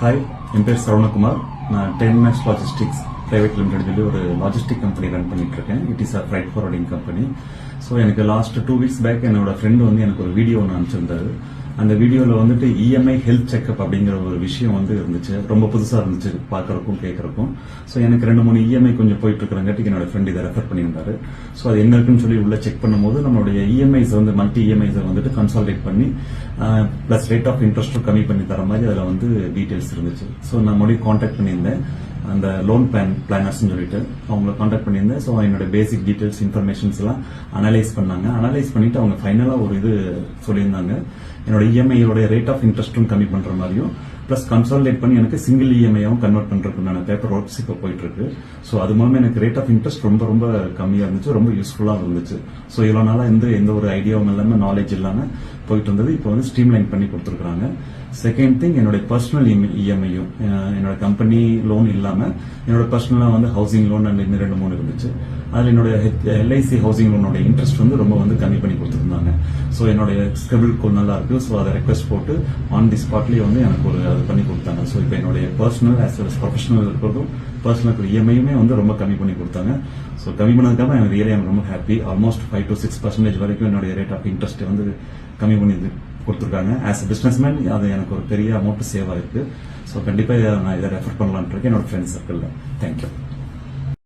Hi, என் பேர் சரவணகுமார். நான் 10 Max logistics private limited சொல்லி ஒரு லாஜிஸ்டிக் கம்பெனி ரன் பண்ணிட்டு இருக்கேன். It is a fried forwarding company. So எனக்கு லாஸ்ட் 2 வீக்ஸ் பேக் என்னோட ஃப்ரெண்டு வந்து எனக்கு ஒரு வீடியோ ஒன்று அனுப்பிச்சிருந்தாரு. அந்த வீடியோவில் வந்துட்டு இஎம்ஐ ஹெல்த் செக்அப் அப்படிங்கிற ஒரு விஷயம் வந்து இருந்துச்சு. ரொம்ப புதுசாக இருந்துச்சு பார்க்கறக்கும் கேட்கறக்கும். ஸோ எனக்கு 2-3 இஎம்ஐ கொஞ்சம் போயிட்டு இருக்கிறங்காட்டிக்கு என்னோட ஃப்ரெண்ட் இதை ரெஃபர் பண்ணியிருந்தாரு. ஸோ அது என்ன இருக்குன்னு சொல்லி உள்ள செக் பண்ணும்போது நம்மளுடைய இஎம்ஐஸ் வந்து மல்டி இஎம்ஐஸை வந்துட்டு கன்சால்டேட் பண்ணி பிளஸ் ரேட் ஆஃப் இன்ட்ரெஸ்ட்டும் கம்மி பண்ணி தர மாதிரி அதில் வந்து டீட்டெயில்ஸ் இருந்துச்சு. ஸோ நான் மறுபடியும் கான்டாக்ட் பண்ணியிருந்தேன் அந்த லோன் பிளானர்ஸ் சொல்லிட்டு அவங்களை கான்டாக்ட் பண்ணியிருந்தேன். ஸோ என்னோட பேசிக் டீடைல்ஸ் இன்ஃபர்மேஷன்ஸ் எல்லாம் அனலைஸ் பண்ணாங்க. அனலைஸ் பண்ணிட்டு அவங்க ஃபைனலா ஒரு இது சொல்லியிருந்தாங்க, என்னோட இஎம்ஐயோட ரேட் ஆஃப் இன்ட்ரெஸ்ட்டும் கம்மி பண்ற மாதிரியும் பிளஸ் கன்சாலிடேட் பண்ணி எனக்கு சிங்கிள் இஎம்ஐயாவும் கன்வெர்ட் பண்றதுக்குண்டான பேப்பர் ஒர்க்ஸ் இப்போ போயிட்டு இருக்கு. ஸோ அது மூலமா எனக்கு ரேட் ஆஃப் இன்ட்ரெஸ்ட் ரொம்ப ரொம்ப கம்மியா இருந்துச்சு, ரொம்ப யூஸ்ஃபுல்லா இருந்துச்சு. ஸோ இவ்வளவு நாளா எந்த ஒரு ஐடியாவும் இல்லாம நாலேஜ் இல்லாம போயிட்டு இருந்தது, இப்போ வந்து ஸ்ட்ரீம்லைன் பண்ணி கொடுத்துருக்காங்க. செகண்ட் திங், என்னோட பர்சனல் இஎம்ஐயும் என்னோட கம்பெனி லோன் இல்லாம என்னோட பர்சனலா வந்து ஹவுசிங் லோன் அண்ட் இன்னும் 2-3 இருந்துச்சு. அதுல என்னோட எல்ஐசி ஹவுசிங் லோனோட இன்ட்ரெஸ்ட் வந்து ரொம்ப வந்து கம்மி பண்ணி கொடுத்துருந்தாங்க. ஸோ என்னோட ஸ்கிரிபிள் கோட் நல்லா இருக்கு. ஸோ அதை ரெக்வஸ்ட் போட்டு ஆன் தி ஸ்பாட்லயே வந்து எனக்கு ஒரு அது பண்ணி கொடுத்தாங்க. ஸோ இப்போ என்னுடைய personal as well as professional இருக்கிறதும் பர்சனல் இஎம்ஐயுமே வந்து ரொம்ப கம்மி பண்ணி கொடுத்தாங்க. ஸோ கம்மி பண்ணதுக்காக எனக்கு ரியலி ஐம் ரொம்ப ஹாப்பி. ஆல்மோஸ்ட் 5 to 6% வரைக்கும் என்னுடைய ரேட் ஆஃப் இன்ட்ரெஸ்ட் வந்து கம்மி பண்ணி கொடுத்துருக்காங்க. ஆஸ் அ பிசினஸ்மேன் அது எனக்கு ஒரு பெரிய அமௌண்ட் சேவ் ஆயிருக்கு. ஸோ கண்டிப்பா நான் இதை ரெஃபர் பண்ணலாம்னு இருக்கேன் என்னோட ஃப்ரெண்ட்ஸ் சர்க்கிள்ல. தேங்க்யூ.